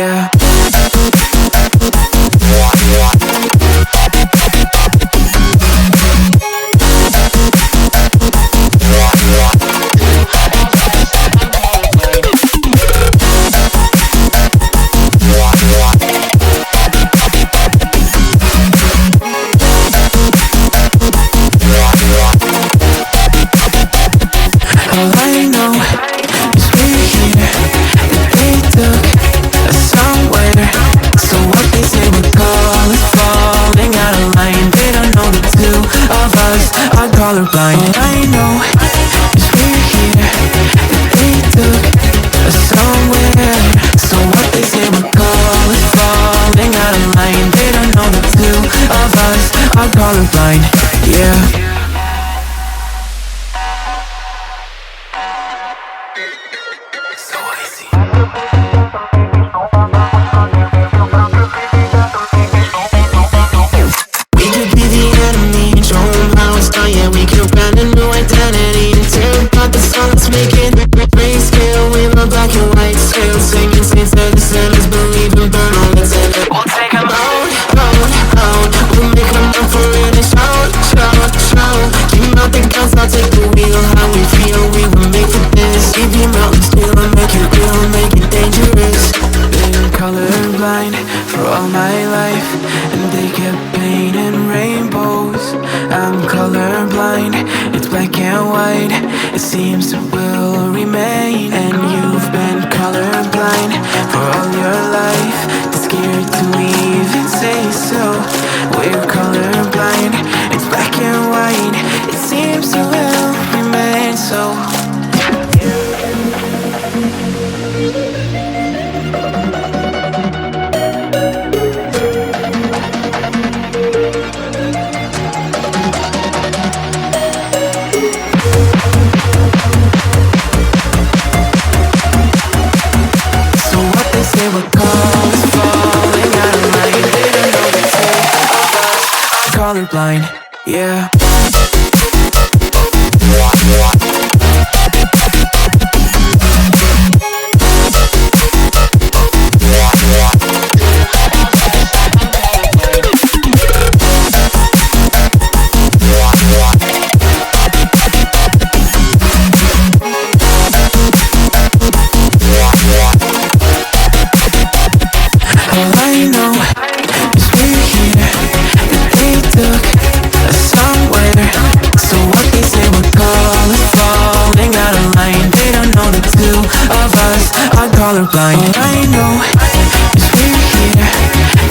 yeah. All I know is we're here, that they took us somewhere. So what they say we're call is falling out of line. They don't know the two of us are colorblind. All I know is we're here, that they took us somewhere. So what they say we're call is falling out of line. They don't know the two of us are colorblind, yeah. So easy. We could be the enemy, show them how it's done. Yeah, we could brand a new identity and tear apart the song that's making grayscale with a black and white scale, singing saints of the sinners, believe and burn all that's in it. We'll take them out, we'll make them up for it and shout. Keep out the guns, I'll take the wheel. How we feel, we were made for this. Keep your mountains still and make it real, make it dangerous. Been colorblind for all my life, and they kept painting rainbows. I'm colorblind, it's black and white. It seems it will remain. And you've been colorblind for all your life, too scared to even say so. We're colorblind, it's black and white. It seems it will remain so. They were calls falling out of line. They don't know the two of us are colorblind, yeah. All I know is we're here, that they took us somewhere. So what they say we're call is falling out of line. They don't know the two of us are colorblind. All I know is we're here,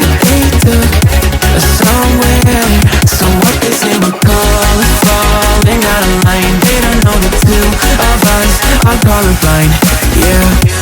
that they took us somewhere. So what they say we're call is falling out of line. They don't know the two of us are colorblind, yeah.